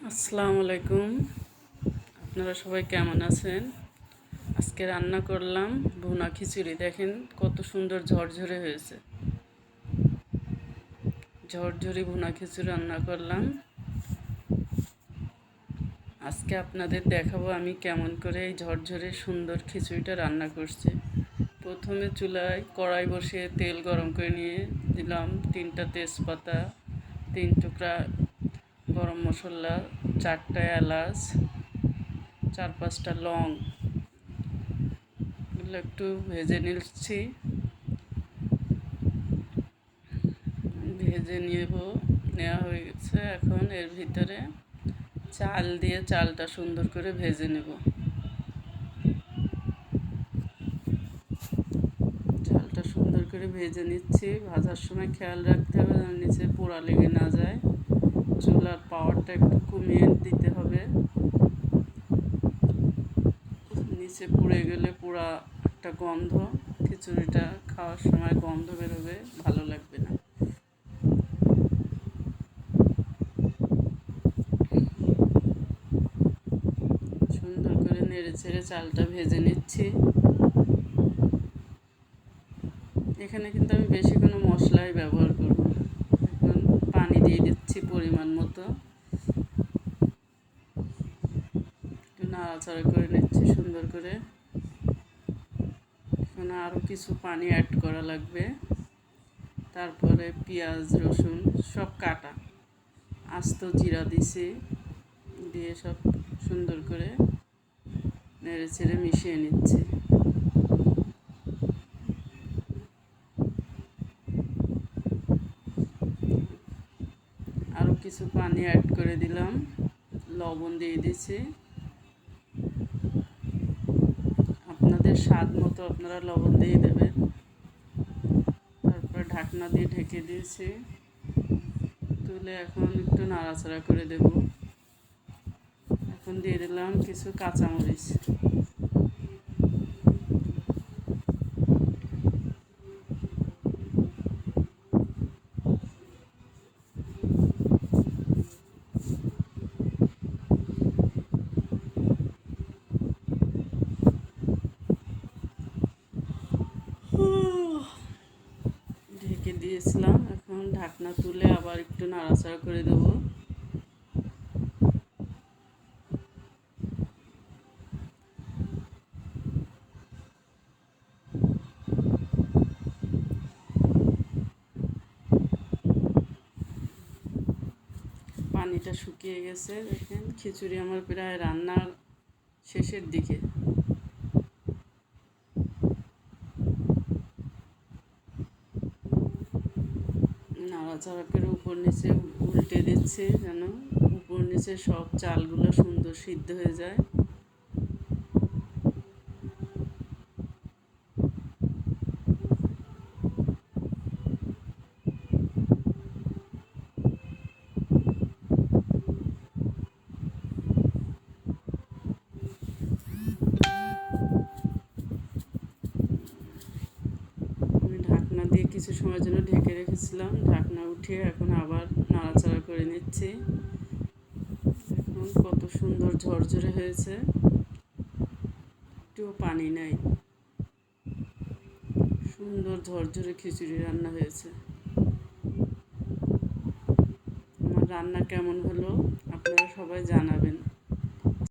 আসসালামু আলাইকুম। আপনারা সবাই কেমন আছেন? আজকে রান্না করলাম ভুনা খিচুড়ি। দেখেন কত সুন্দর ঝরঝরে হয়েছে। ঝরঝরে ভুনা খিচুড়ি রান্না করলাম। আজকে আপনাদের দেখাবো আমি কেমন করে এই ঝরঝরে সুন্দর খিচুড়িটা রান্না করছি। প্রথমে চুলায় কড়াই বসিয়ে তেল গরম করে নিয়ে দিলাম 3টা তেজপাতা, 3 টুকরা গরম মশলা, 4টা এলাচ, 4-5টা লং, এগুলো একটু ভেজে নিচ্ছি। ভেজে নেওয়া হয়ে গেছে। এখন এর ভিতরে চাল দিয়ে চালটা সুন্দর করে ভেজে নেব। চালটা সুন্দর করে ভেজে নিচ্ছি। ভাজার সময় খেয়াল রাখতে হবে যেন নিচে পোড়া লেগে না যায়। চুলার পাওয়ারটা একটু কমিয়ে দিতে হবে। নিচে পুড়ে গেলে পোড়া একটা গন্ধ, খিচুড়িটা খাওয়ার সময় গন্ধ বেরোবে, ভালো লাগবে না। সুন্দর করে নেড়ে ছেড়ে চালটা ভেজে নিচ্ছি। এখানে কিন্তু আমি বেশি কোনো মশলাই ব্যবহার করব না। এখন পানি দিয়ে দিচ্ছি পরিমাণ মতো। একটু নাড়াচাড়া করে নিচ্ছি সুন্দর করে। এখন আরও কিছু পানি অ্যাড করা লাগবে। তারপরে পেঁয়াজ রসুন সব কাটা, আস্ত জিরা দিছি, দিয়ে সব সুন্দর করে নেড়ে ছেড়ে মিশিয়ে নিচ্ছি। আরও কিছু পানি অ্যাড করে দিলাম, লবণ দিয়ে দিছি। আপনাদের স্বাদ মতো আপনারা লবণ দিয়ে দেবেন। তারপর ঢাকনা দিয়ে ঢেকে দিয়েছি। তুলে এখন একটু নাড়াচাড়া করে দেব। এখন দিয়ে দিলাম কিছু কাঁচামরিচ। ঢেকে দিয়েছিলাম। এখন ঢাকনা তুলে আবার একটু নাড়াচাড়া করে দেব। পানিটা শুকিয়ে গেছে। দেখেন খিচুড়ি আমার প্রায় রান্নার শেষের দিকে। নাড়াচাড়া করে উপর নিচে উল্টে দিচ্ছি যেন উপর নিচে সব চালগুলো সুন্দর সিদ্ধ হয়ে যায়। আমি ঢাকনা দিয়ে কিছু সময়ের জন্য ঢেকে রেখেছিলাম। ঢাকনা উঠিয়ে এখন আবার নাড়াচাড়া করে নিচ্ছি। এখন কত সুন্দর ঝরঝরে হয়েছে, একটুও পানি নাই। সুন্দর ঝরঝরে খিচুড়ি রান্না হয়েছে। আমার রান্না কেমন হলো আপনারা সবাই জানাবেন।